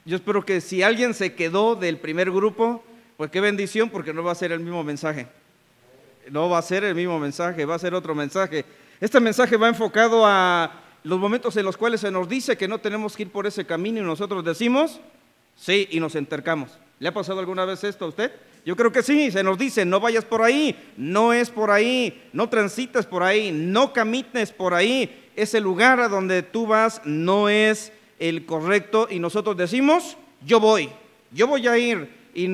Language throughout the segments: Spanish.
Yo espero que si alguien se quedó del primer grupo, pues qué bendición, porque no va a ser el mismo mensaje. No va a ser el mismo mensaje, va a ser otro mensaje. Este mensaje va enfocado a los momentos en los cuales se nos dice que no tenemos que ir por ese camino y nosotros decimos sí y nos entercamos. ¿Le ha pasado alguna vez esto a usted? Yo creo que sí, se nos dice no vayas por ahí, no es por ahí, no transites por ahí, no camines por ahí. Ese lugar a donde tú vas no es el correcto y nosotros decimos yo voy a ir y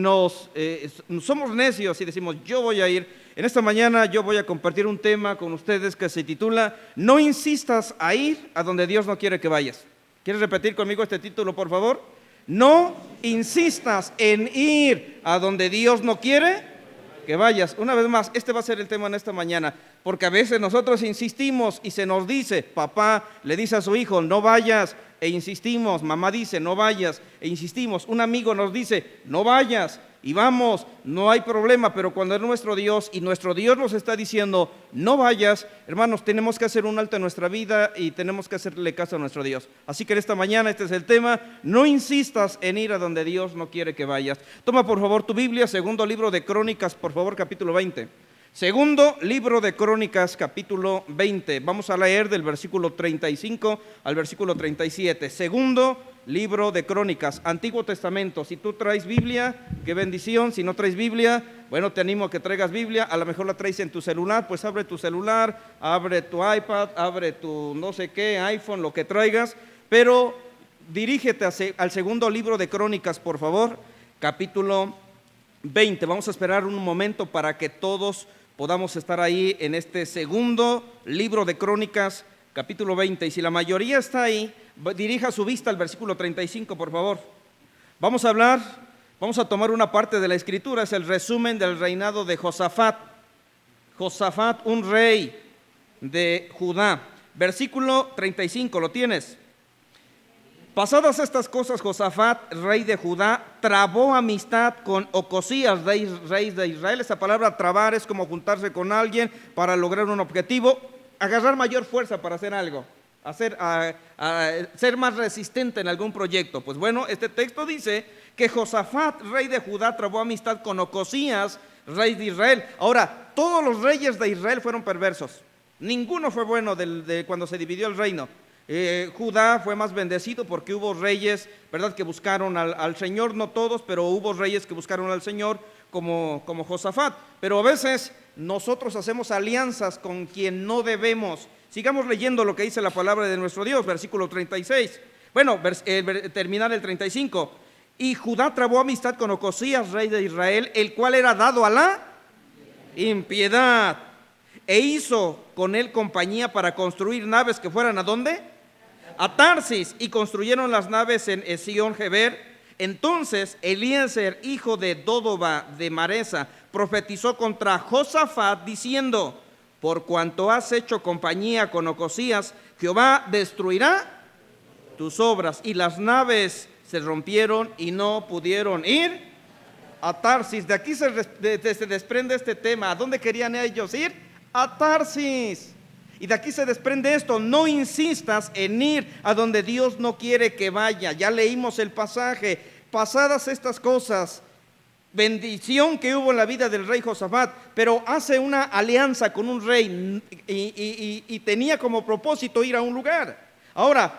somos necios y decimos yo voy a ir. En esta mañana yo voy a compartir un tema con ustedes que se titula No insistas a ir a donde Dios no quiere que vayas. ¿Quieres repetir conmigo este título, por favor? No insistas en ir a donde Dios no quiere que vayas. Una vez más, este va a ser el tema en esta mañana, porque a veces nosotros insistimos y se nos dice, papá le dice a su hijo, no vayas, e insistimos, mamá dice, no vayas, e insistimos, un amigo nos dice, no vayas, y vamos, no hay problema, pero cuando es nuestro Dios y nuestro Dios nos está diciendo, no vayas, hermanos, tenemos que hacer un alto en nuestra vida y tenemos que hacerle caso a nuestro Dios. Así que en esta mañana este es el tema, no insistas en ir a donde Dios no quiere que vayas. Toma por favor tu Biblia, segundo libro de Crónicas, por favor, capítulo 20. Segundo libro de Crónicas, capítulo 20. Vamos a leer del versículo 35 al versículo 37. Segundo libro de Crónicas, Antiguo Testamento. Si tú traes Biblia, qué bendición. Si no traes Biblia, bueno, te animo a que traigas Biblia. A lo mejor la traes en tu celular, pues abre tu celular, abre tu iPad, abre tu no sé qué, iPhone, lo que traigas. Pero dirígete al segundo libro de Crónicas, por favor, capítulo 20. Vamos a esperar un momento para que todos podamos estar ahí en este segundo libro de Crónicas, capítulo 20. Y si la mayoría está ahí, dirija su vista al versículo 35, por favor. Vamos a tomar una parte de la escritura, es el resumen del reinado de Josafat. Josafat, un rey de Judá. Versículo 35, ¿lo tienes? Pasadas estas cosas, Josafat, rey de Judá, trabó amistad con Ocosías, rey de Israel. Esa palabra trabar es como juntarse con alguien para lograr un objetivo, agarrar mayor fuerza para hacer algo, ser más resistente en algún proyecto. Pues bueno, este texto dice que Josafat, rey de Judá, trabó amistad con Ocosías, rey de Israel. Ahora, todos los reyes de Israel fueron perversos. Ninguno fue bueno de cuando se dividió el reino. Judá fue más bendecido porque hubo reyes, ¿verdad?, que buscaron al Señor, no todos, pero hubo reyes que buscaron al Señor como Josafat. Pero a veces nosotros hacemos alianzas con quien no debemos. Sigamos leyendo lo que dice la palabra de nuestro Dios, versículo 36. Bueno, terminar el 35. Y Judá trabó amistad con Ocosías, rey de Israel, el cual era dado a la impiedad, e hizo con él compañía para construir naves que fueran ¿a dónde? A Tarsis, y construyeron las naves en Esión-Geber. Entonces Eliezer, hijo de Dódoba de Maresa, profetizó contra Josafat diciendo, por cuanto has hecho compañía con Ocosías, Jehová destruirá tus obras. Y las naves se rompieron y no pudieron ir a Tarsis. De aquí se desprende este tema. ¿A dónde querían ellos ir? A Tarsis. Y de aquí se desprende esto, no insistas en ir a donde Dios no quiere que vaya. Ya leímos el pasaje. Pasadas estas cosas, bendición que hubo en la vida del rey Josafat, pero hace una alianza con un rey y tenía como propósito ir a un lugar. Ahora,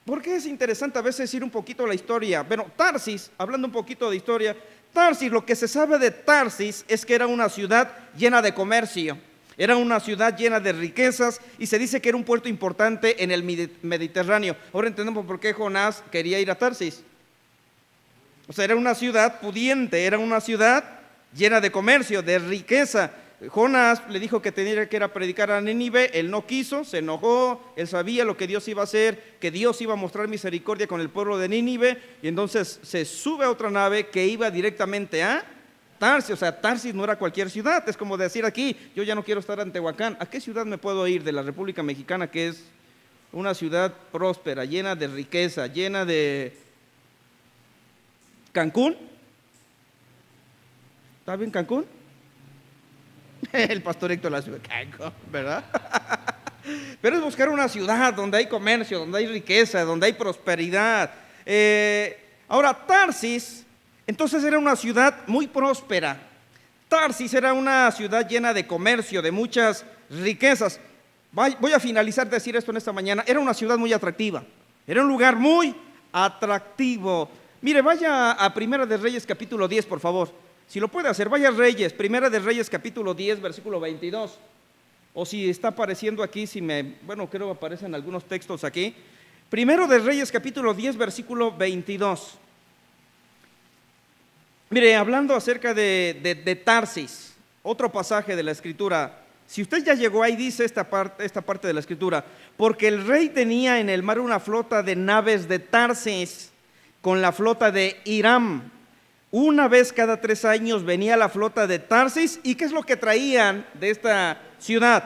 ¿por qué es interesante a veces ir un poquito a la historia? Bueno, Tarsis, hablando un poquito de historia, Tarsis, lo que se sabe de Tarsis es que era una ciudad llena de comercio. Era una ciudad llena de riquezas y se dice que era un puerto importante en el Mediterráneo. Ahora entendemos por qué Jonás quería ir a Tarsis. O sea, era una ciudad pudiente, era una ciudad llena de comercio, de riqueza. Jonás le dijo que tenía que ir a predicar a Nínive, él no quiso, se enojó, él sabía lo que Dios iba a hacer, que Dios iba a mostrar misericordia con el pueblo de Nínive, y entonces se sube a otra nave que iba directamente a Tarsis. O sea, Tarsis no era cualquier ciudad, es como decir aquí, yo ya no quiero estar en Tehuacán, ¿a qué ciudad me puedo ir de la República Mexicana que es una ciudad próspera, llena de riqueza, llena de Cancún? ¿Está bien Cancún? El pastor Héctor la ciudad, ¿verdad? Pero es buscar una ciudad donde hay comercio, donde hay riqueza, donde hay prosperidad. Ahora, Tarsis, entonces era una ciudad muy próspera. Tarsis era una ciudad llena de comercio, de muchas riquezas. Voy a finalizar de decir esto en esta mañana. Era una ciudad muy atractiva. Era un lugar muy atractivo. Mire, vaya a Primera de Reyes capítulo 10, por favor. Si lo puede hacer, vaya a Reyes, Primera de Reyes capítulo 10, versículo 22. O si está apareciendo aquí, creo que aparecen algunos textos aquí. Primero de Reyes capítulo 10, versículo 22. Mire, hablando acerca de Tarsis, otro pasaje de la Escritura. Si usted ya llegó ahí, dice esta parte de la Escritura: porque el rey tenía en el mar una flota de naves de Tarsis con la flota de Hiram. Una vez cada 3 años venía la flota de Tarsis. ¿Y qué es lo que traían de esta ciudad?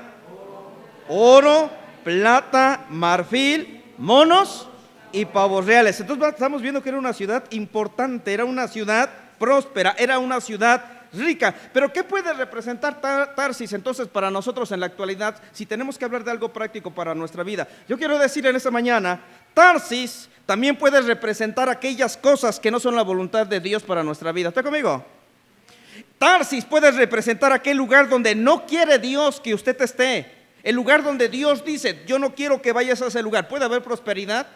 Oro, plata, marfil, monos y pavos reales. Entonces estamos viendo que era una ciudad importante, era una ciudad próspera, era una ciudad rica. Pero ¿qué puede representar Tarsis entonces para nosotros en la actualidad, si tenemos que hablar de algo práctico para nuestra vida? Yo quiero decir en esta mañana, Tarsis también puede representar aquellas cosas que no son la voluntad de Dios para nuestra vida. ¿Está conmigo? Tarsis puede representar aquel lugar donde no quiere Dios que usted esté. El lugar donde Dios dice: yo no quiero que vayas a ese lugar. Puede haber prosperidad,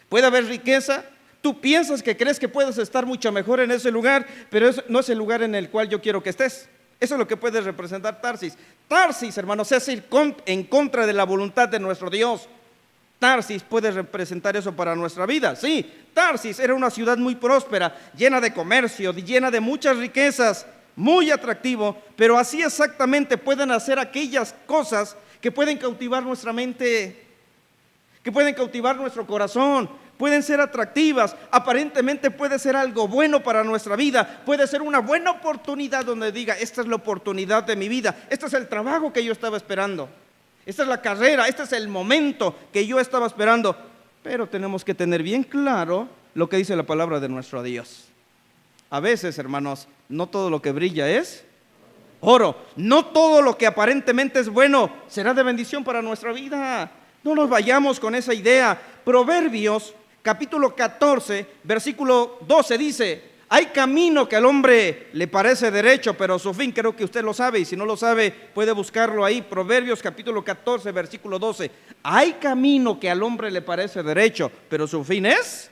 puede haber riqueza. Tú piensas que crees que puedes estar mucho mejor en ese lugar, pero eso no es el lugar en el cual yo quiero que estés. Eso es lo que puede representar Tarsis. Tarsis, hermanos, es ir en contra de la voluntad de nuestro Dios. Tarsis puede representar eso para nuestra vida. Sí, Tarsis era una ciudad muy próspera, llena de comercio, llena de muchas riquezas, muy atractivo, pero así exactamente pueden hacer aquellas cosas que pueden cautivar nuestra mente, que pueden cautivar nuestro corazón. Pueden ser atractivas, aparentemente puede ser algo bueno para nuestra vida, puede ser una buena oportunidad donde diga: esta es la oportunidad de mi vida, este es el trabajo que yo estaba esperando, esta es la carrera, este es el momento que yo estaba esperando. Pero tenemos que tener bien claro lo que dice la palabra de nuestro Dios. A veces, hermanos, no todo lo que brilla es oro, no todo lo que aparentemente es bueno será de bendición para nuestra vida. No nos vayamos con esa idea. Proverbios capítulo 14, versículo 12 dice: hay camino que al hombre le parece derecho, pero su fin, creo que usted lo sabe, y si no lo sabe puede buscarlo ahí. Proverbios capítulo 14, versículo 12. Hay camino que al hombre le parece derecho, pero su fin es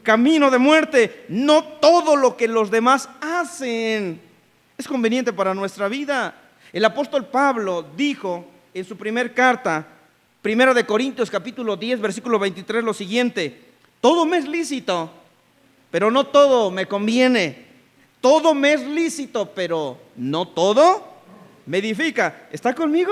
camino de muerte. No todo lo que los demás hacen es conveniente para nuestra vida. El apóstol Pablo dijo en su primer carta, Primera de Corintios capítulo 10, versículo 23, lo siguiente: todo me es lícito, pero no todo me conviene. Todo me es lícito, pero no todo me edifica. ¿Está conmigo?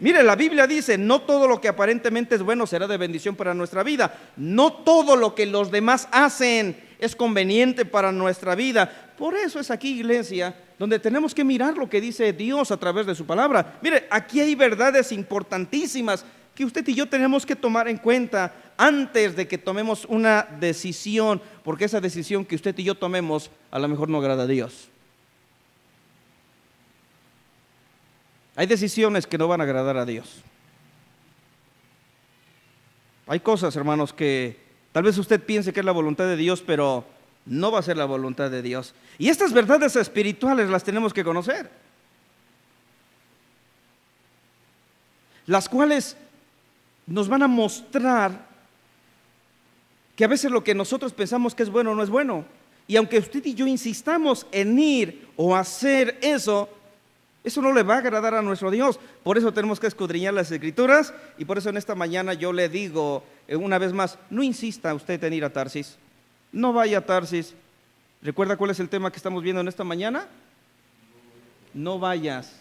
Mire, la Biblia dice: no todo lo que aparentemente es bueno será de bendición para nuestra vida. No todo lo que los demás hacen es conveniente para nuestra vida. Por eso es aquí, iglesia, donde tenemos que mirar lo que dice Dios a través de su palabra. Mire, aquí hay verdades importantísimas que usted y yo tenemos que tomar en cuenta antes de que tomemos una decisión, porque esa decisión que usted y yo tomemos a lo mejor no agrada a Dios. Hay decisiones que no van a agradar a Dios. Hay cosas, hermanos, que tal vez usted piense que es la voluntad de Dios, pero no va a ser la voluntad de Dios. Y estas verdades espirituales las tenemos que conocer, las cuales nos van a mostrar que a veces lo que nosotros pensamos que es bueno no es bueno. Y aunque usted y yo insistamos en ir o hacer eso, eso no le va a agradar a nuestro Dios. Por eso tenemos que escudriñar las Escrituras. Y por eso en esta mañana yo le digo una vez más: no insista usted en ir a Tarsis. No vaya a Tarsis. ¿Recuerda cuál es el tema que estamos viendo en esta mañana? No vayas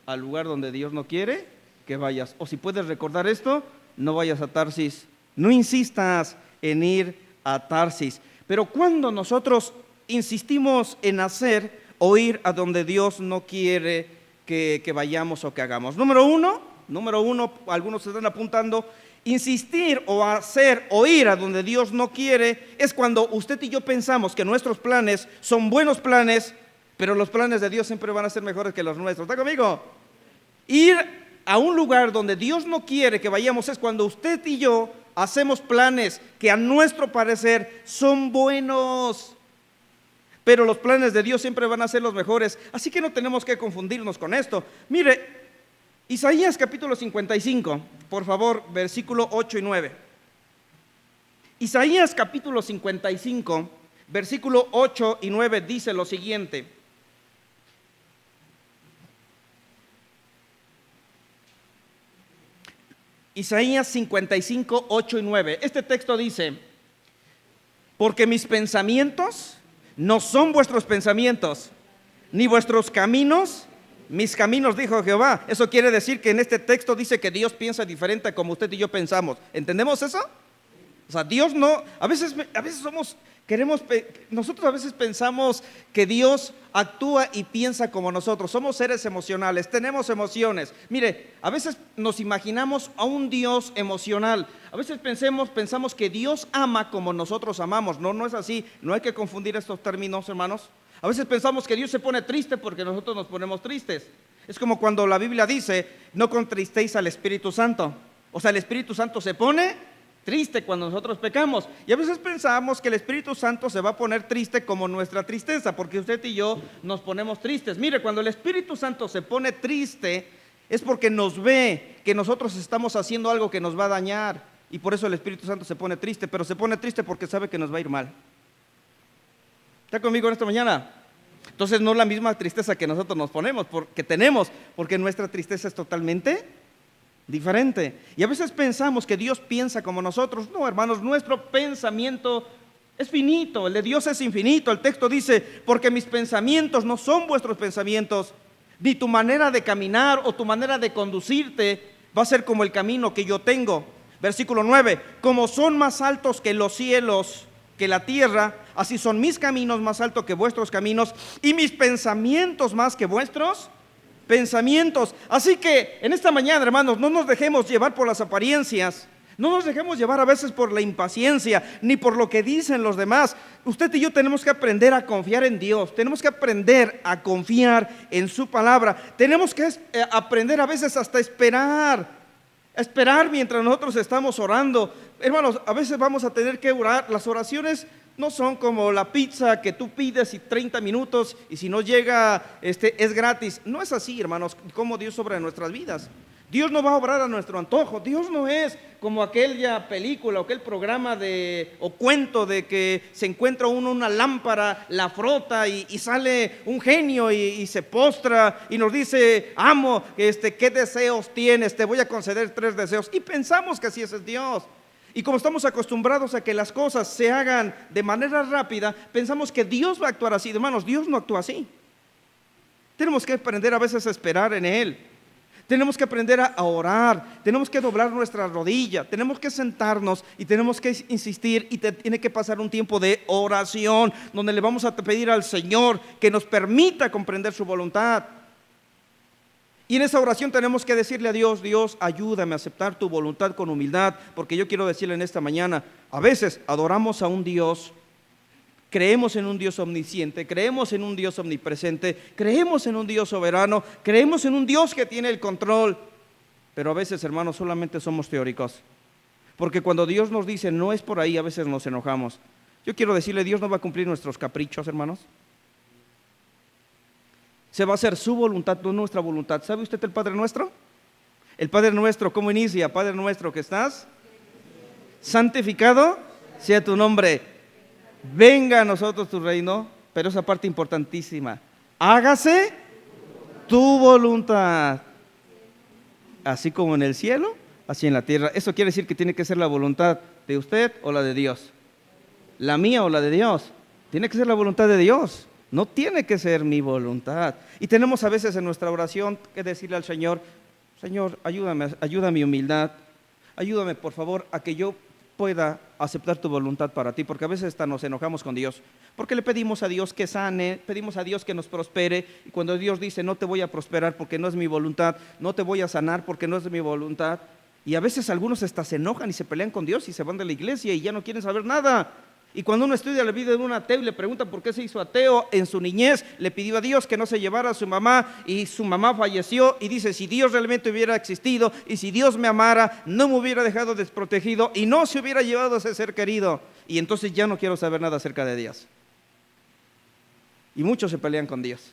al lugar donde Dios no quiere que vayas. O si puedes recordar esto: no vayas a Tarsis. No insistas en ir a Tarsis. Pero cuando nosotros insistimos en hacer o ir a donde Dios no quiere que vayamos o que hagamos. Número uno, algunos se están apuntando: insistir o hacer o ir a donde Dios no quiere es cuando usted y yo pensamos que nuestros planes son buenos planes, pero los planes de Dios siempre van a ser mejores que los nuestros. ¿Está conmigo? Ir a un lugar donde Dios no quiere que vayamos es cuando usted y yo hacemos planes que a nuestro parecer son buenos, pero los planes de Dios siempre van a ser los mejores. Así que no tenemos que confundirnos con esto. Mire, Isaías capítulo 55, por favor, versículo 8 y 9. Isaías capítulo 55, versículo 8 y 9 dice lo siguiente. Isaías 55, 8 y 9. Este texto dice: porque mis pensamientos no son vuestros pensamientos, ni vuestros caminos mis caminos, dijo Jehová. Eso quiere decir que en este texto dice que Dios piensa diferente a como usted y yo pensamos. ¿Entendemos eso? O sea, Dios no, nosotros a veces pensamos que Dios actúa y piensa como nosotros. Somos seres emocionales, tenemos emociones. Mire, a veces nos imaginamos a un Dios emocional. A veces pensamos que Dios ama como nosotros amamos. No es así. No hay que confundir estos términos, hermanos. A veces pensamos que Dios se pone triste porque nosotros nos ponemos tristes. Es como cuando la Biblia dice: no contristéis al Espíritu Santo. O sea, el Espíritu Santo se pone triste cuando nosotros pecamos. Y a veces pensamos que el Espíritu Santo se va a poner triste como nuestra tristeza, porque usted y yo nos ponemos tristes. Mire, cuando el Espíritu Santo se pone triste es porque nos ve que nosotros estamos haciendo algo que nos va a dañar, y por eso el Espíritu Santo se pone triste. Pero se pone triste porque sabe que nos va a ir mal. ¿Está conmigo en esta mañana? Entonces no es la misma tristeza que nosotros nos ponemos, que tenemos, porque nuestra tristeza es totalmente diferente. Y a veces pensamos que Dios piensa como nosotros. No, hermanos, nuestro pensamiento es finito, el de Dios es infinito. El texto dice: porque mis pensamientos no son vuestros pensamientos, ni tu manera de caminar o tu manera de conducirte va a ser como el camino que yo tengo. Versículo 9: como son más altos que los cielos, que la tierra, así son mis caminos más altos que vuestros caminos, y mis pensamientos más que vuestros pensamientos. Así que en esta mañana, hermanos, no nos dejemos llevar por las apariencias, no nos dejemos llevar a veces por la impaciencia, ni por lo que dicen los demás. Usted y yo tenemos que aprender a confiar en Dios, tenemos que aprender a confiar en su palabra, tenemos que aprender a veces hasta esperar mientras nosotros estamos orando. Hermanos, a veces vamos a tener que orar. Las oraciones no son como la pizza que tú pides y 30 minutos y si no llega es gratis. No es así, hermanos, como Dios obra en nuestras vidas. Dios no va a obrar a nuestro antojo. Dios no es como aquella película o aquel programa o cuento de que se encuentra uno una lámpara, la frota y sale un genio y se postra y nos dice: amo, ¿qué deseos tienes? Te voy a conceder 3 deseos. Y pensamos que así es Dios. Y como estamos acostumbrados a que las cosas se hagan de manera rápida, pensamos que Dios va a actuar así. Hermanos, Dios no actúa así. Tenemos que aprender a veces a esperar en Él. Tenemos que aprender a orar, tenemos que doblar nuestra rodilla, tenemos que sentarnos y tenemos que insistir, y tiene que pasar un tiempo de oración donde le vamos a pedir al Señor que nos permita comprender su voluntad. Y en esa oración tenemos que decirle a Dios: Dios, ayúdame a aceptar tu voluntad con humildad, porque yo quiero decirle en esta mañana, a veces adoramos a un Dios, creemos en un Dios omnisciente, creemos en un Dios omnipresente, creemos en un Dios soberano, creemos en un Dios que tiene el control, pero a veces, hermanos, solamente somos teóricos, porque cuando Dios nos dice no es por ahí, a veces nos enojamos. Yo quiero decirle: Dios no va a cumplir nuestros caprichos, hermanos. Se va a hacer su voluntad, no nuestra voluntad. ¿Sabe usted el Padre Nuestro? El Padre Nuestro, ¿cómo inicia? Padre Nuestro que estás, santificado sea tu nombre. Venga a nosotros tu reino. Pero esa parte importantísima: hágase tu voluntad, así como en el cielo, así en la tierra. Eso quiere decir que tiene que ser la voluntad de usted o la de Dios. La mía o la de Dios. Tiene que ser la voluntad de Dios. No tiene que ser mi voluntad. Y tenemos a veces en nuestra oración que decirle al Señor: Señor, ayúdame a mi humildad. Ayúdame, por favor, a que yo pueda aceptar tu voluntad para ti. Porque a veces hasta nos enojamos con Dios, porque le pedimos a Dios que sane, pedimos a Dios que nos prospere, y cuando Dios dice: no te voy a prosperar porque no es mi voluntad, no te voy a sanar porque no es mi voluntad. Y a veces algunos hasta se enojan y se pelean con Dios y se van de la iglesia y ya no quieren saber nada. Y cuando uno estudia la vida de un ateo y le pregunta por qué se hizo ateo, en su niñez le pidió a Dios que no se llevara a su mamá y su mamá falleció y dice, si Dios realmente hubiera existido y si Dios me amara, no me hubiera dejado desprotegido y no se hubiera llevado a ese ser querido. Y entonces ya no quiero saber nada acerca de Dios. Y muchos se pelean con Dios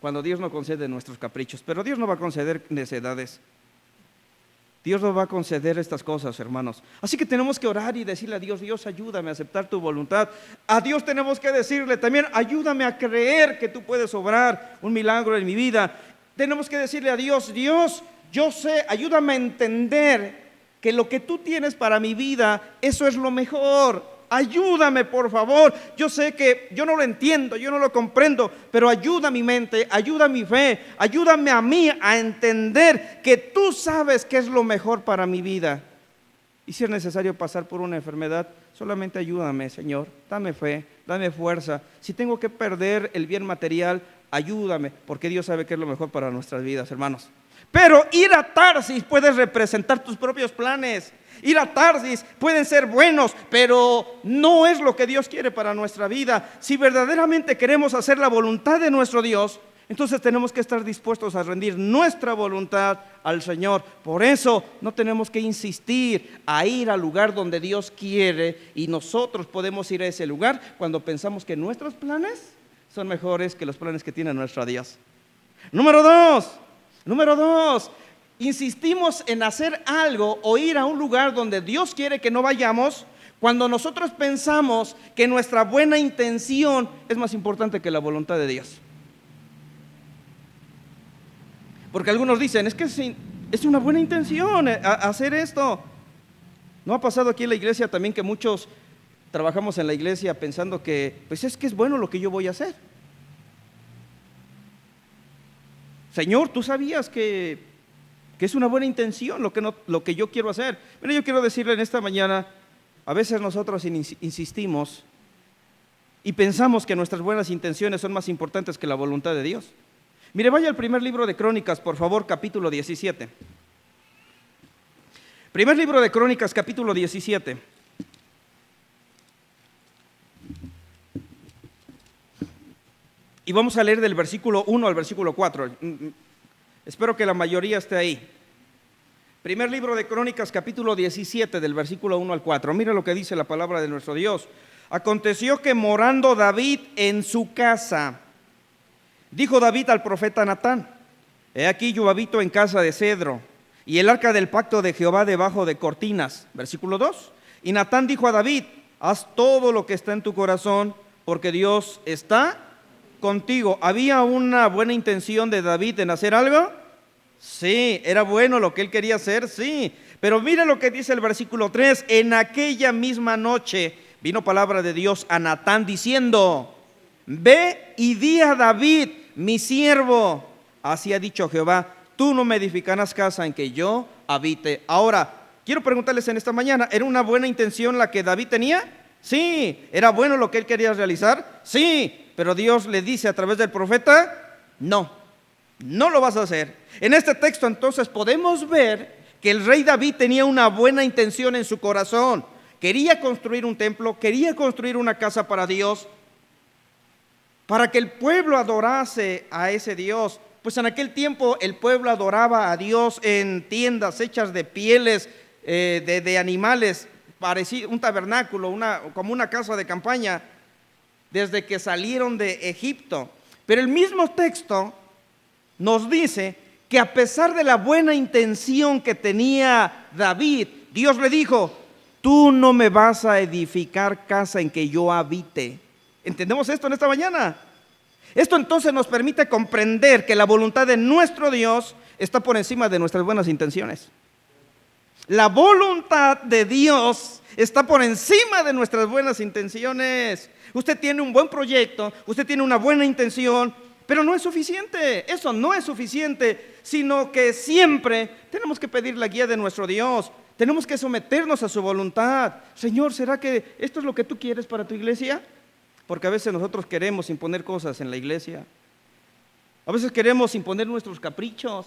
cuando Dios no concede nuestros caprichos, pero Dios no va a conceder necedades. Dios nos va a conceder estas cosas, hermanos. Así que tenemos que orar y decirle a Dios, Dios, ayúdame a aceptar tu voluntad. A Dios tenemos que decirle también, ayúdame a creer que tú puedes obrar un milagro en mi vida. Tenemos que decirle a Dios, Dios, yo sé, ayúdame a entender que lo que tú tienes para mi vida, eso es lo mejor. Ayúdame, por favor. Yo sé que yo no lo entiendo, yo no lo comprendo, pero ayuda mi mente, ayuda mi fe, ayúdame a mí a entender que tú sabes qué es lo mejor para mi vida. Y si es necesario pasar por una enfermedad, solamente ayúdame, Señor. Dame fe, dame fuerza. Si tengo que perder el bien material, ayúdame, porque Dios sabe qué es lo mejor para nuestras vidas, hermanos. Pero ir a Tarsis puede representar tus propios planes. Ir a Tarsis pueden ser buenos, pero no es lo que Dios quiere para nuestra vida. Si verdaderamente queremos hacer la voluntad de nuestro Dios, entonces tenemos que estar dispuestos a rendir nuestra voluntad al Señor. Por eso no tenemos que insistir a ir al lugar donde Dios quiere, y nosotros podemos ir a ese lugar cuando pensamos que nuestros planes son mejores que los planes que tiene nuestro Dios. Número dos, insistimos en hacer algo o ir a un lugar donde Dios quiere que no vayamos cuando nosotros pensamos que nuestra buena intención es más importante que la voluntad de Dios. Porque algunos dicen, es que es una buena intención hacer esto. ¿No ha pasado aquí en la iglesia también que muchos trabajamos en la iglesia pensando que pues es que es bueno lo que yo voy a hacer? Señor, tú sabías que es una buena intención lo que yo quiero hacer. Mira, yo quiero decirle en esta mañana, a veces nosotros insistimos y pensamos que nuestras buenas intenciones son más importantes que la voluntad de Dios. Mire, vaya al primer libro de Crónicas, por favor, capítulo 17. Primer libro de Crónicas, capítulo 17. Y vamos a leer del versículo 1 al versículo 4. Espero que la mayoría esté ahí. Primer libro de Crónicas, capítulo 17, del versículo 1 al 4. Mira lo que dice la palabra de nuestro Dios. Aconteció que morando David en su casa, dijo David al profeta Natán: he aquí yo habito en casa de cedro, y el arca del pacto de Jehová debajo de cortinas. Versículo 2. Y Natán dijo a David: haz todo lo que está en tu corazón, porque Dios está contigo. ¿Había una buena intención de David en hacer algo? Sí. ¿Era bueno lo que él quería hacer? Sí. Pero mira lo que dice el versículo 3. En aquella misma noche vino palabra de Dios a Natán diciendo: ve y di a David, mi siervo, así ha dicho Jehová, tú no me edificarás casa en que yo habite. Ahora, quiero preguntarles en esta mañana, ¿era una buena intención la que David tenía? Sí. ¿Era bueno lo que él quería realizar? Sí. Pero Dios le dice a través del profeta: no lo vas a hacer. En este texto entonces podemos ver que el rey David tenía una buena intención en su corazón. Quería construir un templo, quería construir una casa para Dios, para que el pueblo adorase a ese Dios. Pues en aquel tiempo el pueblo adoraba a Dios en tiendas hechas de pieles de animales, parecía un tabernáculo, como una casa de campaña, desde que salieron de Egipto. Pero el mismo texto nos dice que a pesar de la buena intención que tenía David, Dios le dijo: tú no me vas a edificar casa en que yo habite. ¿Entendemos esto en esta mañana? Esto entonces nos permite comprender que la voluntad de nuestro Dios está por encima de nuestras buenas intenciones. La voluntad de Dios está por encima de nuestras buenas intenciones. Usted tiene un buen proyecto, usted tiene una buena intención, pero no es suficiente. Eso no es suficiente, sino que siempre tenemos que pedir la guía de nuestro Dios. Tenemos que someternos a su voluntad. Señor, ¿será que esto es lo que tú quieres para tu iglesia? Porque a veces nosotros queremos imponer cosas en la iglesia. A veces queremos imponer nuestros caprichos.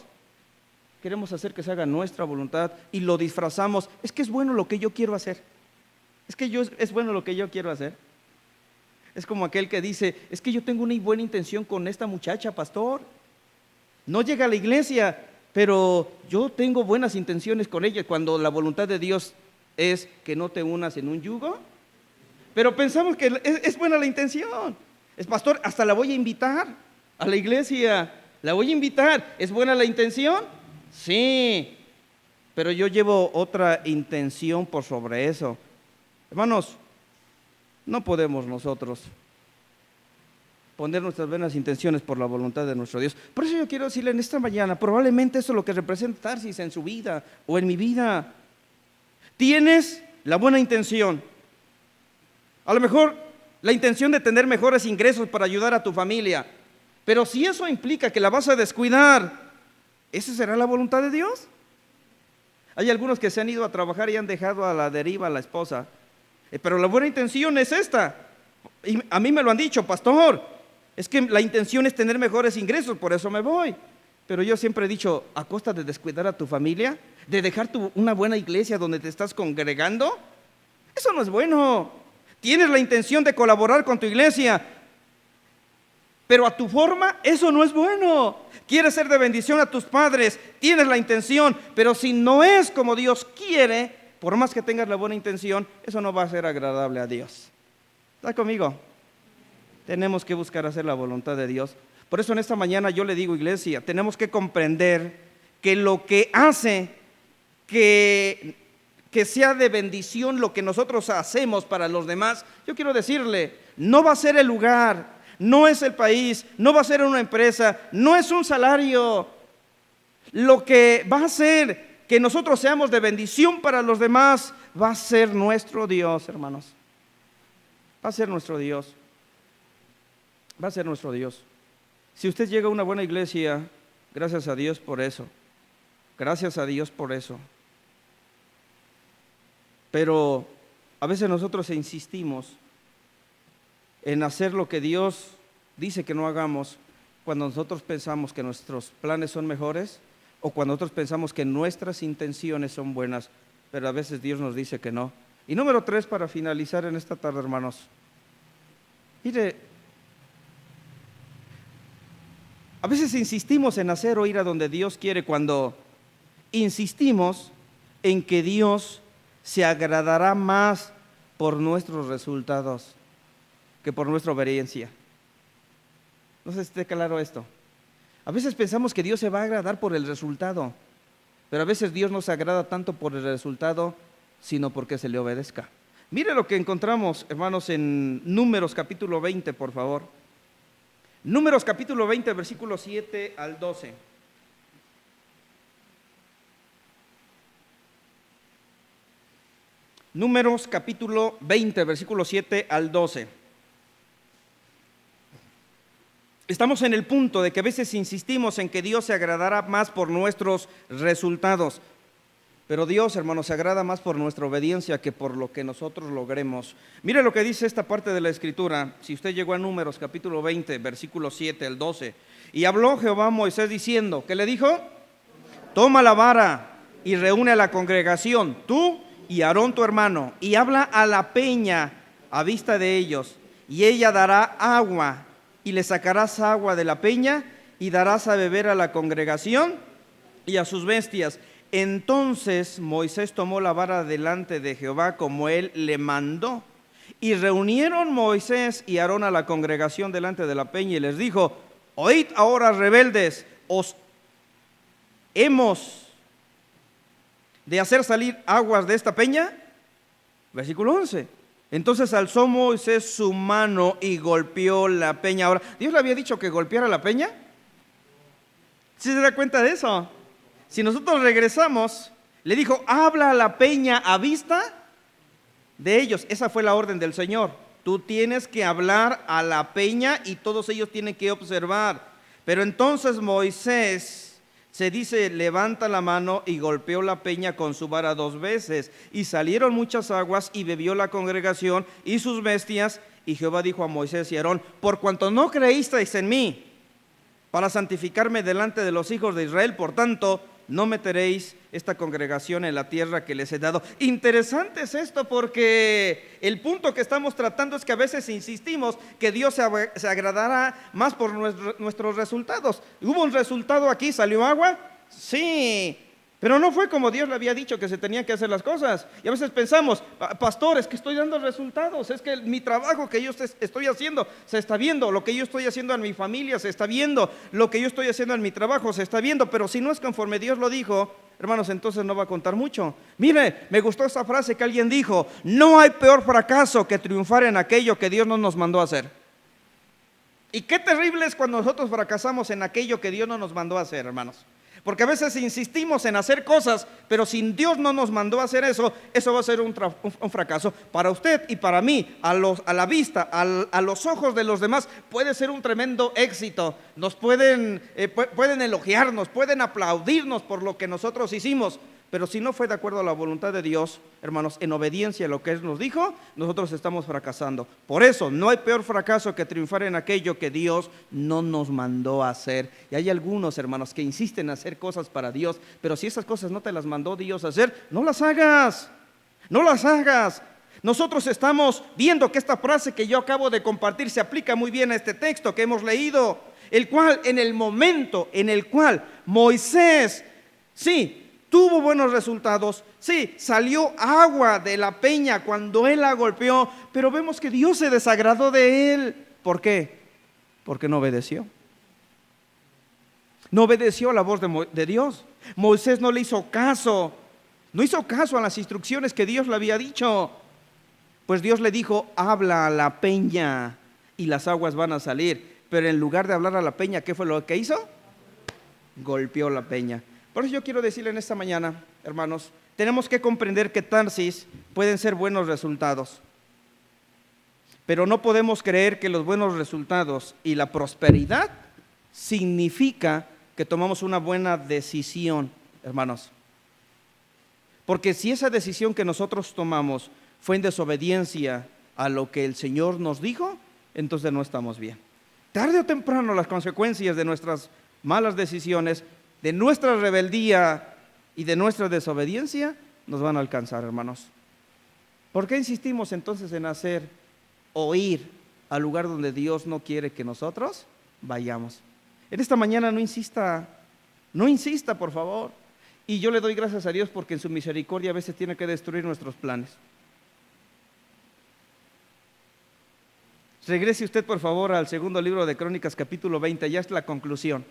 Queremos hacer que se haga nuestra voluntad y lo disfrazamos. Es que es bueno lo que yo quiero hacer. Es que es bueno lo que yo quiero hacer. Es como aquel que dice, es que yo tengo una buena intención con esta muchacha, pastor. No llega a la iglesia, pero yo tengo buenas intenciones con ella, cuando la voluntad de Dios es que no te unas en un yugo. Pero pensamos que es buena la intención. Es pastor, hasta la voy a invitar a la iglesia. La voy a invitar. ¿Es buena la intención? Sí. Pero yo llevo otra intención por sobre eso. Hermanos, no podemos nosotros poner nuestras buenas intenciones por la voluntad de nuestro Dios. Por eso yo quiero decirle en esta mañana, probablemente eso es lo que representa Tarsis en su vida o en mi vida. Tienes la buena intención. A lo mejor la intención de tener mejores ingresos para ayudar a tu familia. Pero si eso implica que la vas a descuidar, ¿esa será la voluntad de Dios? Hay algunos que se han ido a trabajar y han dejado a la deriva a la esposa. Pero la buena intención es esta. Y a mí me lo han dicho, pastor, es que la intención es tener mejores ingresos, por eso me voy. Pero yo siempre he dicho, a costa de descuidar a tu familia, de dejar una buena iglesia donde te estás congregando, eso no es bueno. Tienes la intención de colaborar con tu iglesia, pero a tu forma, eso no es bueno. Quieres ser de bendición a tus padres, tienes la intención, pero si no es como Dios quiere, por más que tengas la buena intención, eso no va a ser agradable a Dios. ¿Está conmigo? Tenemos que buscar hacer la voluntad de Dios. Por eso en esta mañana yo le digo, iglesia, tenemos que comprender que lo que hace que sea de bendición lo que nosotros hacemos para los demás, yo quiero decirle, no va a ser el lugar, no es el país, no va a ser una empresa, no es un salario. Lo que va a hacer que nosotros seamos de bendición para los demás va a ser nuestro Dios, hermanos. Va a ser nuestro Dios. Va a ser nuestro Dios. Si usted llega a una buena iglesia, gracias a Dios por eso. Gracias a Dios por eso. Pero a veces nosotros insistimos en hacer lo que Dios dice que no hagamos cuando nosotros pensamos que nuestros planes son mejores o cuando nosotros pensamos que nuestras intenciones son buenas, pero a veces Dios nos dice que no. Y número 3, para finalizar en esta tarde, hermanos. Mire, a veces insistimos en hacer o ir a donde Dios quiere cuando insistimos en que Dios se agradará más por nuestros resultados que por nuestra obediencia. No sé si esté claro esto. A veces pensamos que Dios se va a agradar por el resultado, pero a veces Dios no se agrada tanto por el resultado, sino porque se le obedezca. Mire lo que encontramos, hermanos, en Números capítulo 20, por favor. Números capítulo 20, versículos 7 al 12. Números capítulo 20, versículos 7 al 12. Estamos en el punto de que a veces insistimos en que Dios se agradará más por nuestros resultados. Pero Dios, hermanos, se agrada más por nuestra obediencia que por lo que nosotros logremos. Mire lo que dice esta parte de la Escritura. Si usted llegó a Números capítulo 20, versículos 7 al 12. Y habló Jehová a Moisés diciendo, ¿qué le dijo? Toma la vara y reúne a la congregación, tú y Aarón tu hermano, y habla a la peña a vista de ellos, y ella dará agua, y le sacarás agua de la peña, y darás a beber a la congregación y a sus bestias. Entonces Moisés tomó la vara delante de Jehová como él le mandó, y reunieron Moisés y Aarón a la congregación delante de la peña, y les dijo, oíd ahora, rebeldes, os hemos de hacer salir aguas de esta peña. Versículo 11. Entonces alzó Moisés su mano y golpeó la peña. Ahora, ¿Dios le había dicho que golpeara la peña? ¿Sí se da cuenta de eso? Si nosotros regresamos, le dijo, habla a la peña a vista de ellos. Esa fue la orden del Señor. Tú tienes que hablar a la peña y todos ellos tienen que observar. Pero entonces Moisés, se dice, levanta la mano y golpeó la peña con su vara 2 veces. Y salieron muchas aguas y bebió la congregación y sus bestias. Y Jehová dijo a Moisés y a Aarón, por cuanto no creísteis en mí para santificarme delante de los hijos de Israel, por tanto, no meteréis esta congregación en la tierra que les he dado. Interesante es esto, porque el punto que estamos tratando es que a veces insistimos que Dios se agradará más por nuestros resultados. ¿Hubo un resultado aquí? ¿Salió agua? Sí, pero no fue como Dios le había dicho que se tenían que hacer las cosas. Y a veces pensamos, pastor, es que estoy dando resultados, es que mi trabajo que yo estoy haciendo se está viendo, lo que yo estoy haciendo en mi familia se está viendo, lo que yo estoy haciendo en mi trabajo se está viendo, pero si no es conforme Dios lo dijo, hermanos, entonces no va a contar mucho. Mire, me gustó esa frase que alguien dijo: no hay peor fracaso que triunfar en aquello que Dios no nos mandó a hacer. Y qué terrible es cuando nosotros fracasamos en aquello que Dios no nos mandó a hacer, hermanos. Porque a veces insistimos en hacer cosas, pero si Dios no nos mandó a hacer eso, eso va a ser un fracaso para usted y para mí. A la vista, a los ojos de los demás, puede ser un tremendo éxito. Nos pueden elogiarnos, pueden aplaudirnos por lo que nosotros hicimos. Pero si no fue de acuerdo a la voluntad de Dios, hermanos, en obediencia a lo que Él nos dijo, nosotros estamos fracasando. Por eso, no hay peor fracaso que triunfar en aquello que Dios no nos mandó a hacer. Y hay algunos, hermanos, que insisten en hacer cosas para Dios, pero si esas cosas no te las mandó Dios a hacer, no las hagas. No las hagas. Nosotros estamos viendo que esta frase que yo acabo de compartir se aplica muy bien a este texto que hemos leído, el cual, en el momento en el cual Moisés, sí, tuvo buenos resultados, sí, salió agua de la peña cuando él la golpeó, pero vemos que Dios se desagradó de él. ¿Por qué? Porque no obedeció. No obedeció a la voz de Dios. Moisés no le hizo caso, no hizo caso a las instrucciones que Dios le había dicho. Pues Dios le dijo: habla a la peña y las aguas van a salir. Pero en lugar de hablar a la peña, ¿qué fue lo que hizo? Golpeó la peña. Por eso yo quiero decirle en esta mañana, hermanos, tenemos que comprender que Tarsis pueden ser buenos resultados, pero no podemos creer que los buenos resultados y la prosperidad significa que tomamos una buena decisión, hermanos. Porque si esa decisión que nosotros tomamos fue en desobediencia a lo que el Señor nos dijo, entonces no estamos bien. Tarde o temprano las consecuencias de nuestras malas decisiones, de nuestra rebeldía y de nuestra desobediencia nos van a alcanzar, hermanos. ¿Por qué insistimos entonces en hacer o ir al lugar donde Dios no quiere que nosotros vayamos? En esta mañana no insista, por favor. Y yo le doy gracias a Dios porque en su misericordia a veces tiene que destruir nuestros planes. Regrese usted, por favor, al segundo libro de Crónicas, capítulo 20, ya es la conclusión.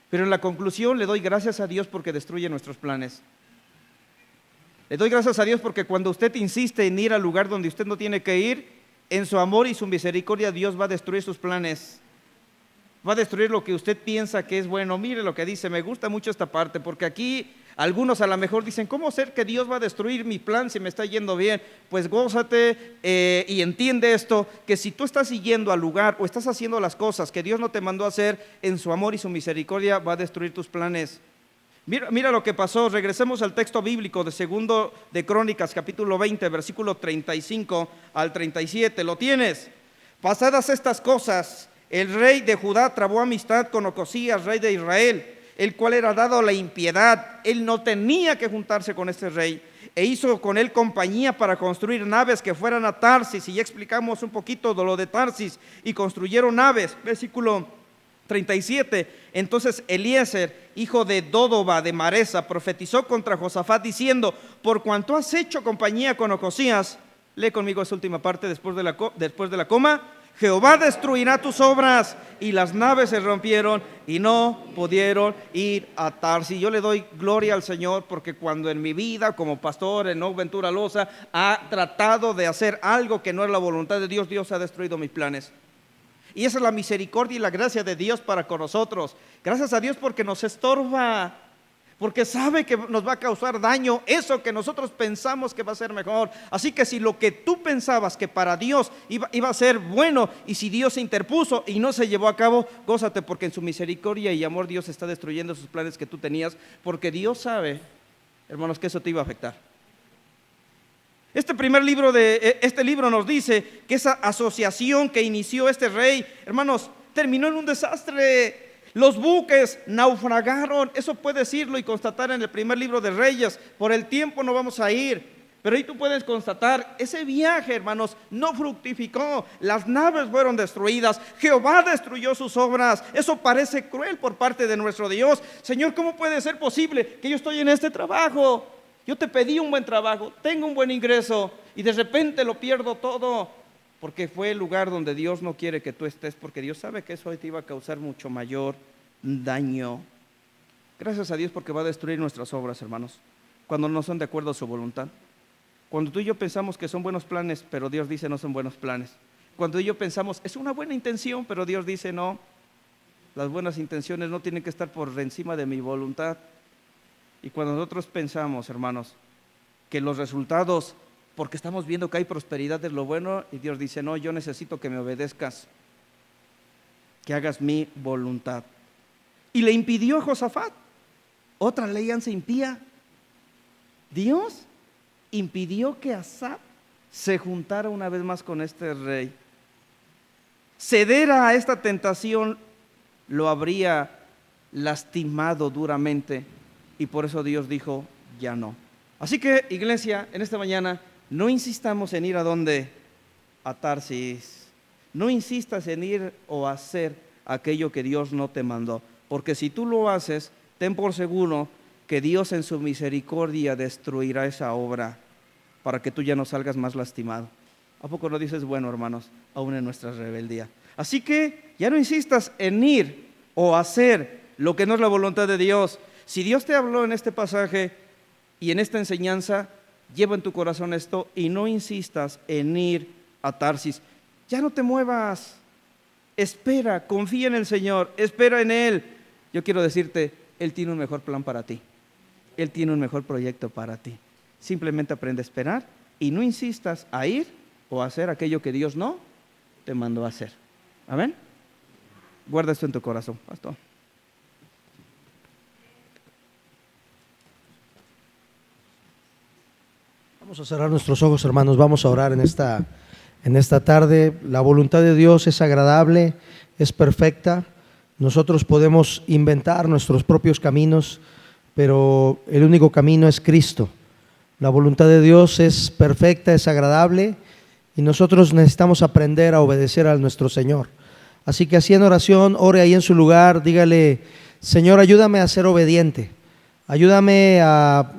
Pero en la conclusión le doy gracias a Dios porque destruye nuestros planes. Le doy gracias a Dios porque cuando usted insiste en ir al lugar donde usted no tiene que ir, en su amor y su misericordia Dios va a destruir sus planes. Va a destruir lo que usted piensa que es bueno. Mire lo que dice, me gusta mucho esta parte, porque aquí algunos a lo mejor dicen: ¿cómo ser que Dios va a destruir mi plan si me está yendo bien? Pues gózate y entiende esto, que si tú estás siguiendo al lugar o estás haciendo las cosas que Dios no te mandó a hacer, en su amor y su misericordia va a destruir tus planes. Mira lo que pasó. Regresemos al texto bíblico de segundo de Crónicas, capítulo 20, versículo 35 al 37. ¿Lo tienes? Pasadas estas cosas, el rey de Judá trabó amistad con Ocosías, rey de Israel, el cual era dado a la impiedad. Él no tenía que juntarse con este rey, e hizo con él compañía para construir naves que fueran a Tarsis. Y ya explicamos un poquito de lo de Tarsis, y construyeron naves. Versículo 37. Entonces Eliezer, hijo de Dódoba de Maresa, profetizó contra Josafat diciendo: por cuanto has hecho compañía con Ocosías, lee conmigo esa última parte después de la coma, Jehová destruirá tus obras. Y las naves se rompieron y no pudieron ir a Tarsis. Yo le doy gloria al Señor porque cuando en mi vida como pastor en Oak Ventura Loza ha tratado de hacer algo que no es la voluntad de Dios, Dios ha destruido mis planes. Y esa es la misericordia y la gracia de Dios para con nosotros. Gracias a Dios porque nos estorba, porque sabe que nos va a causar daño eso que nosotros pensamos que va a ser mejor. Así que si lo que tú pensabas que para Dios iba a ser bueno, y si Dios se interpuso y no se llevó a cabo, gózate porque en su misericordia y amor Dios está destruyendo esos planes que tú tenías, porque Dios sabe, hermanos, que eso te iba a afectar. Este libro nos dice que esa asociación que inició este rey, hermanos, terminó en un desastre. Los buques naufragaron. Eso puedes irlo y constatar en el primer libro de Reyes. Por el tiempo no vamos a ir, pero ahí tú puedes constatar, ese viaje, hermanos, no fructificó. Las naves fueron destruidas. Jehová destruyó sus obras. Eso parece cruel por parte de nuestro Dios. Señor, ¿cómo puede ser posible que yo estoy en este trabajo? Yo te pedí un buen trabajo, tengo un buen ingreso y de repente lo pierdo todo, porque fue el lugar donde Dios no quiere que tú estés, porque Dios sabe que eso te iba a causar mucho mayor daño. Gracias a Dios porque va a destruir nuestras obras, hermanos, cuando no son de acuerdo a su voluntad. Cuando tú y yo pensamos que son buenos planes, pero Dios dice no son buenos planes. Cuando tú y yo pensamos es una buena intención, pero Dios dice no, las buenas intenciones no tienen que estar por encima de mi voluntad. Y cuando nosotros pensamos, hermanos, que los resultados, porque estamos viendo que hay prosperidad, es lo bueno, y Dios dice no, yo necesito que me obedezcas, que hagas mi voluntad. Y le impidió a Josafat otra alianza impía. Dios impidió que Asa se juntara una vez más con este rey. Ceder a esta tentación lo habría lastimado duramente, y por eso Dios dijo ya no. Así que, iglesia, en esta mañana no insistamos en ir a donde, a Tarsis. No insistas en ir o hacer aquello que Dios no te mandó, porque si tú lo haces, ten por seguro que Dios en su misericordia destruirá esa obra para que tú ya no salgas más lastimado. ¿A poco no dices bueno, hermanos, aún en nuestra rebeldía? Así que ya no insistas en ir o hacer lo que no es la voluntad de Dios. Si Dios te habló en este pasaje y en esta enseñanza, lleva en tu corazón esto y no insistas en ir a Tarsis. Ya no te muevas, espera, confía en el Señor, espera en Él. Yo quiero decirte, Él tiene un mejor plan para ti, Él tiene un mejor proyecto para ti. Simplemente aprende a esperar y no insistas a ir o a hacer aquello que Dios no te mandó a hacer. Amén. Guarda esto en tu corazón, pastor. Vamos a cerrar nuestros ojos, hermanos, vamos a orar en esta tarde. La voluntad de Dios es agradable, es perfecta. Nosotros podemos inventar nuestros propios caminos, pero el único camino es Cristo. La voluntad de Dios es perfecta, es agradable, y nosotros necesitamos aprender a obedecer a nuestro Señor. Así que así en oración, ore ahí en su lugar, dígale: Señor, ayúdame a ser obediente, ayúdame a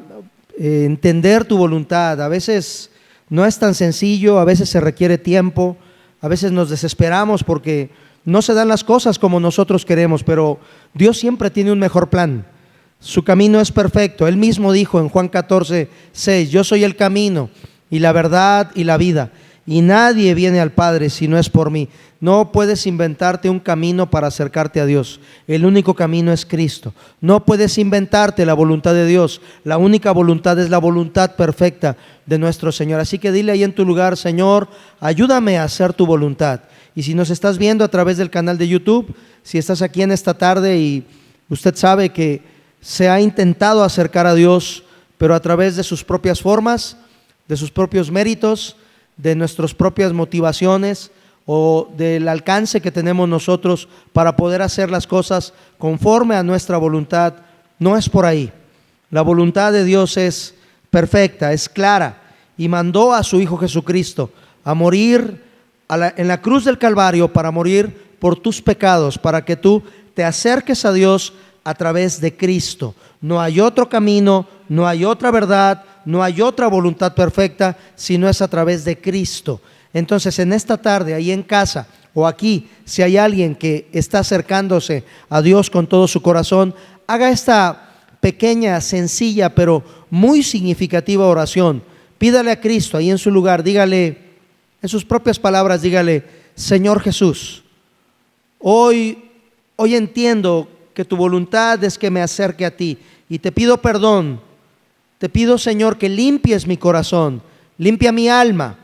entender tu voluntad. A veces no es tan sencillo, a veces se requiere tiempo, a veces nos desesperamos porque no se dan las cosas como nosotros queremos, pero Dios siempre tiene un mejor plan. Su camino es perfecto. Él mismo dijo en Juan 14:6: yo soy el camino y la verdad y la vida, y nadie viene al Padre si no es por mí. No puedes inventarte un camino para acercarte a Dios. El único camino es Cristo. No puedes inventarte la voluntad de Dios. La única voluntad es la voluntad perfecta de nuestro Señor. Así que dile ahí en tu lugar: Señor, ayúdame a hacer tu voluntad. Y si nos estás viendo a través del canal de YouTube, si estás aquí en esta tarde y usted sabe que se ha intentado acercar a Dios, pero a través de sus propias formas, de sus propios méritos, de nuestras propias motivaciones o del alcance que tenemos nosotros para poder hacer las cosas conforme a nuestra voluntad, no es por ahí. La voluntad de Dios es perfecta, es clara, y mandó a su Hijo Jesucristo a morir en la cruz del Calvario, para morir por tus pecados, para que tú te acerques a Dios a través de Cristo. No hay otro camino, no hay otra verdad, no hay otra voluntad perfecta, sino es a través de Cristo. Entonces, en esta tarde, ahí en casa o aquí, si hay alguien que está acercándose a Dios con todo su corazón, haga esta pequeña, sencilla, pero muy significativa oración. Pídale a Cristo ahí en su lugar, dígale, en sus propias palabras, dígale: Señor Jesús, hoy entiendo que tu voluntad es que me acerque a ti, y te pido perdón. Te pido, Señor, que limpies mi corazón, limpia mi alma,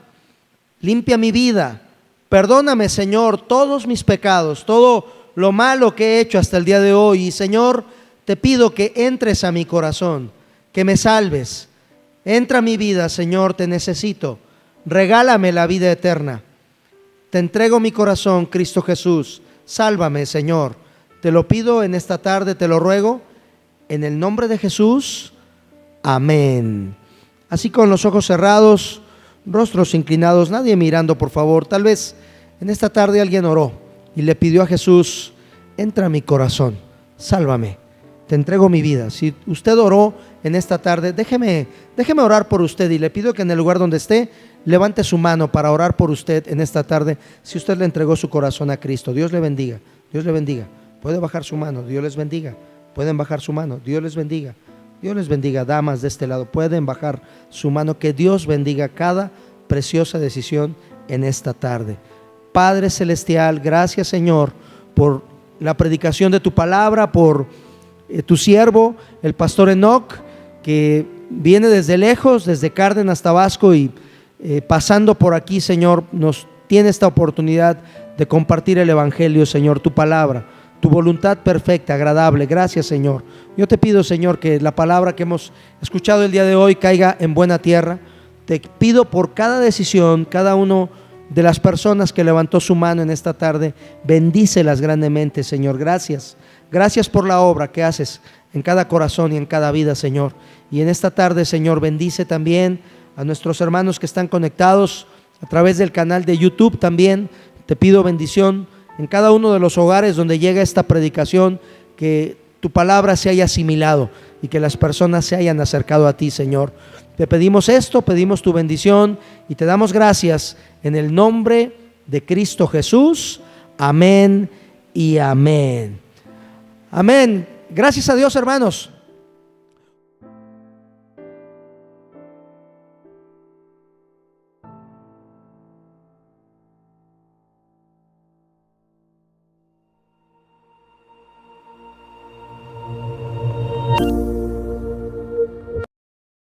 limpia mi vida. Perdóname, Señor, todos mis pecados, todo lo malo que he hecho hasta el día de hoy. Y, Señor, te pido que entres a mi corazón, que me salves. Entra a mi vida, Señor, te necesito. Regálame la vida eterna. Te entrego mi corazón, Cristo Jesús. Sálvame, Señor. Te lo pido en esta tarde, te lo ruego, en el nombre de Jesús. Amén. Así con los ojos cerrados, rostros inclinados, nadie mirando, por favor. Tal vez en esta tarde alguien oró y le pidió a Jesús: entra a mi corazón, sálvame, te entrego mi vida. Si usted oró en esta tarde, déjeme orar por usted, y le pido que en el lugar donde esté, levante su mano para orar por usted en esta tarde. Si usted le entregó su corazón a Cristo, Dios le bendiga, Dios le bendiga. Puede bajar su mano, Dios les bendiga. Pueden bajar su mano, Dios les bendiga. Dios les bendiga. Damas de este lado, pueden bajar su mano. Que Dios bendiga cada preciosa decisión en esta tarde. Padre celestial, gracias, Señor, por la predicación de tu palabra, por tu siervo, el pastor Enoc, que viene desde lejos, desde Cárdenas, Tabasco, y pasando por aquí, Señor, nos tiene esta oportunidad de compartir el evangelio, Señor, tu palabra, tu voluntad perfecta, agradable. Gracias, Señor. Yo te pido, Señor, que la palabra que hemos escuchado el día de hoy caiga en buena tierra. Te pido por cada decisión, cada uno de las personas que levantó su mano en esta tarde, bendícelas grandemente, Señor. Gracias por la obra que haces en cada corazón y en cada vida, Señor. Y en esta tarde, Señor, bendice también a nuestros hermanos que están conectados a través del canal de YouTube también. Te pido bendición en cada uno de los hogares donde llega esta predicación, que tu palabra se haya asimilado y que las personas se hayan acercado a ti, Señor. Te pedimos esto, pedimos tu bendición y te damos gracias en el nombre de Cristo Jesús. Amén y amén. Amén. Gracias a Dios, hermanos.